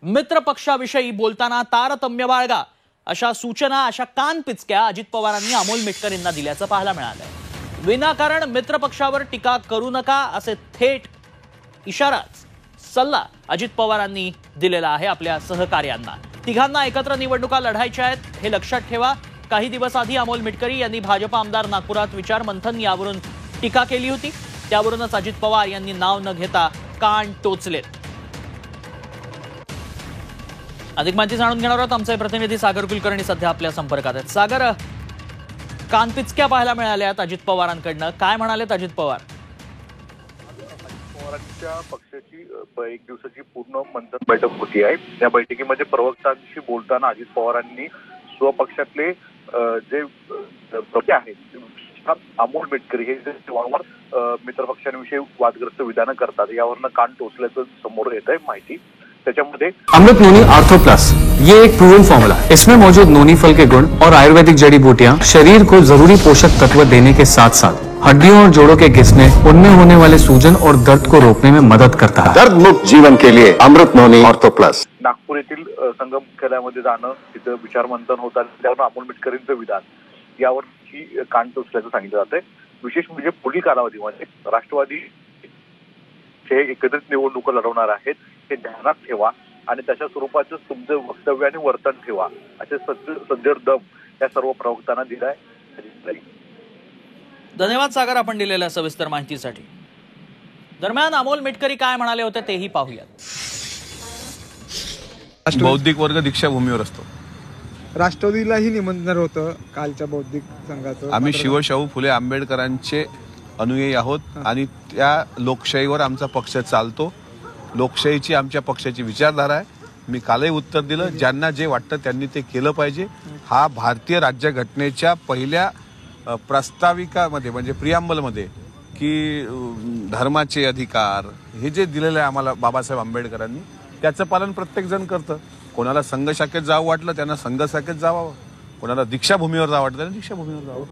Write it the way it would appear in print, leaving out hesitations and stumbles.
मित्र पक्षाविषयी बोलताना तारतम्य बाळगा अशा सूचना, अशा कानपिचक्या अजित पवारांनी अमोल मिटकर यांना दिल्याचं पाहायला मिळालंय। विनाकारण मित्र पक्षावर टीका करू नका असे थेट इशाराच सल्ला अजित पवारांनी दिलेला आहे आपल्या सहकार्यांना। तिघांना एकत्र निवडणुका लढायच्या आहेत हे लक्षात ठेवा। काही दिवस आधी अमोल मिटकरी यांनी भाजप आमदार नागपुरात विचार मंथन यावरून टीका केली होती, त्यावरूनच अजित पवार यांनी नाव न घेता कान टोचलेत। अधिक माहिती जाणून घेणार आहोत आमचे प्रतिनिधी सागर कुलकर्णी सध्या आपल्या संपर्कात आहेत। सागर, कानपिचक्या पाहायला मिळाल्यात अजित पवारांकडनं, काय म्हणालेत अजित पवार? पवारांच्या पक्षाची एक दिवसाची पूर्ण मंथन बैठक होती आहे। या बैठकीमध्ये प्रवक्त्यांशी बोलताना अजित पवारांनी स्वपक्षातले जे प्रवक्ते आहेत अमोल मिटकरी हे वारंवार मित्रपक्षांविषयी वादग्रस्त विधानं करतात, यावरनं कान टोचल्याचं समोर येत आहे माहिती। त्याच्यामध्ये अमृत नोनी आर्थो प्लस ये एक प्रूवन फॉर्मूला, इसमें मौजूद नोनी फल के गुण और आयुर्वेदिक जड़ी बूटियां शरीर को जरूरी पोषक तत्व देने के साथ साथ हड्डियों और जोड़ों के घिसने, उनमें होने वाले सूजन और दर्द को रोकने में मदद करता है। दर्द मुक्त जीवन के लिए अमृत नोनी आर्थो प्लस। नागपूर येथील संगम मुख्यालयामध्ये जाणं, तिथं विचार मंथन होतं, त्यावर अमोल मिटकरींचं विधान यावर कान टोचल्याचं सांगितलं जातंय। विशेष म्हणजे पुढील कालावधीमध्ये राष्ट्रवादी हे एकत्रित निवडणुका लढवणार आहेत हे ध्यानात ठेवा आणि तशा स्वरूपाचं तुमचं वक्तव्य आणि वर्तन ठेवा असे सज्जर दम या सर्व प्रवक्त्यांना दिलाय। धन्यवाद सागर, आपण दिलेल्या सविस्तर माहितीसाठी। दरम्यान अमोल मिटकरी काय म्हणाले होते तेही पाहूयात। बौद्धिक वर्ग दीक्षाभूमीवर असतो। राष्ट्रवादीलाही निमंत्रण होतं कालच्या बौद्धिक संघाचं। आम्ही शिवशाहू फुले आंबेडकरांचे अनुयायी आहोत आणि त्या लोकशाहीवर आमचा पक्ष चालतो। लोकशाहीची आमच्या पक्षाची विचारधारा आहे। मी कालही उत्तर दिलं, ज्यांना जे वाटतं त्यांनी ते केलं पाहिजे। हा भारतीय राज्यघटनेच्या पहिल्या प्रस्ताविकामध्ये म्हणजे प्रियांबलमध्ये की धर्माचे अधिकार हे जे दिलेलं आहे आम्हाला बाबासाहेब आंबेडकरांनी, त्याचं पालन प्रत्येक जण करतं। कोणाला संघ शाखेत जावं वाटलं त्यांना संघ शाखेत जावं, कोणाला दीक्षाभूमीवर जावं वाटलं त्यांना दीक्षाभूमीवर जावं।